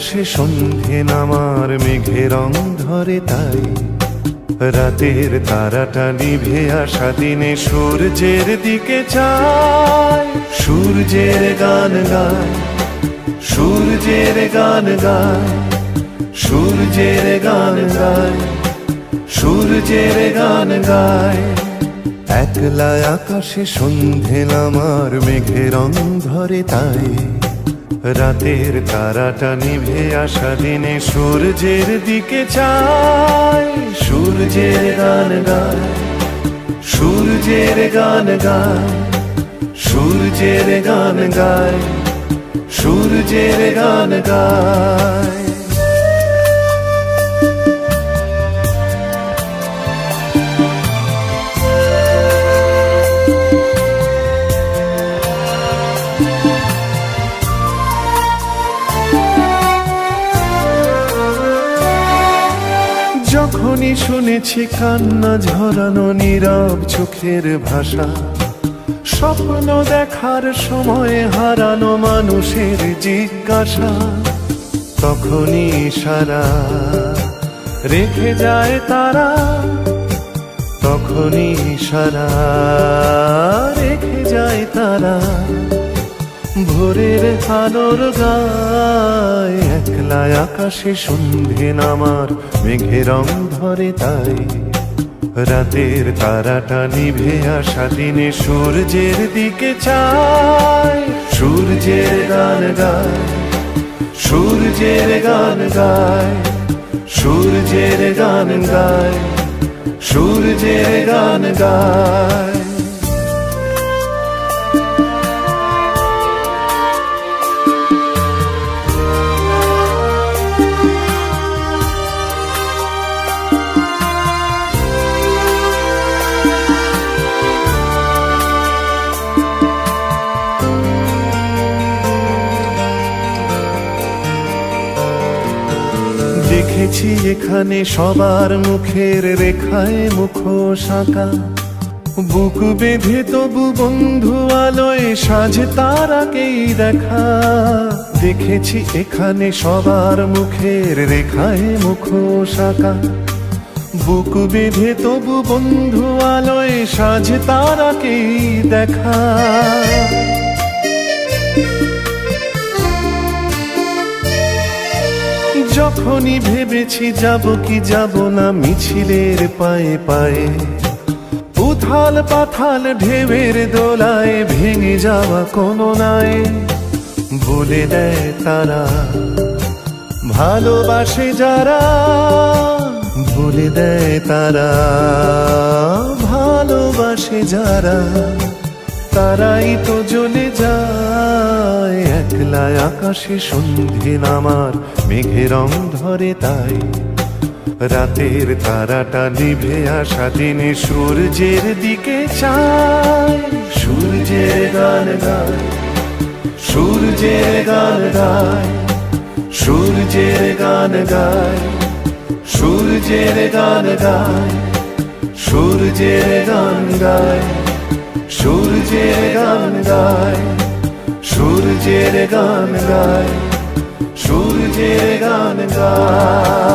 আকাশে সন্ধে নামার মেঘের রং ধরে তাই রাতের তারাটা নিভে আসা দিনে সূর্যের দিকে চায়। সূর্যের গান গায়, সূর্যের গান গায়, সূর্যের গান গায়, সূর্যের গান গায়। একলা আকাশে সন্ধে নামার মেঘের রং ধরে তাই রাতের তারাটা নিভে আসা দিনে সূর্যের দিকে চায়। সূর্যের গান গায়, সূর্যের গান গায়, সূর্যের গান গায়, সূর্যের গান গায়। যখনই শুনেছি কান্না ঝরানো নীরব চোখের ভাষা, স্বপ্ন দেখার সময় হারানো মানুষের জিজ্ঞাসা, তখনই ইশারা রেখে যায় তারা, তখনই ইশারা রেখে যায় তারা। ভোরের আলোর গায় একলা আকাশে সন্ধে নামার মেঘের রং ধরে তাই রাতের তারাটা নিভে আসা দিনে সূর্যের দিকে চায়। সূর্যের গান গায়, সূর্যের গান গায়, সূর্যের গান গায়, সূর্যের গান গায়। দেখেছি এখানে সবার মুখের রেখায় মুখোশ আঁকা, বুক বেঁধে তবু বন্ধু আলোয় সাজে তারাকেই দেখা। দেখেছি এখানে সবার মুখের রেখায় মুখোশ আঁকা, বুক বেঁধে তবু বন্ধু আলোয় সাজে তারাকেই দেখা। যখনই ভেবেছি যাব কি যাব না মিছিলের পায়ে পায়ে, উথাল পাথাল ঢেউয়ের দোলায় ভেঙে যাওয়া কোনো নাই, বলে দেয় তারা ভালোবাসে যারা, বলে দেয় তারা ভালোবাসে যারা, তারাই তো জ্বলে যায়। একলা আকাশে সন্ধে নামার মেঘের রং ধরে তাই রাতের তারাটা নিভে আসা দিনে সূর্যের দিকে চায়। সূর্যের গান গায়, সূর্যের গান গায়, সূর্যের গান গায়, সূর্যের গান গায়, সূর্যের গান গায়, সূর্যের গান গায়, সূর্যের গান গায়, সূর্যের গান গায়।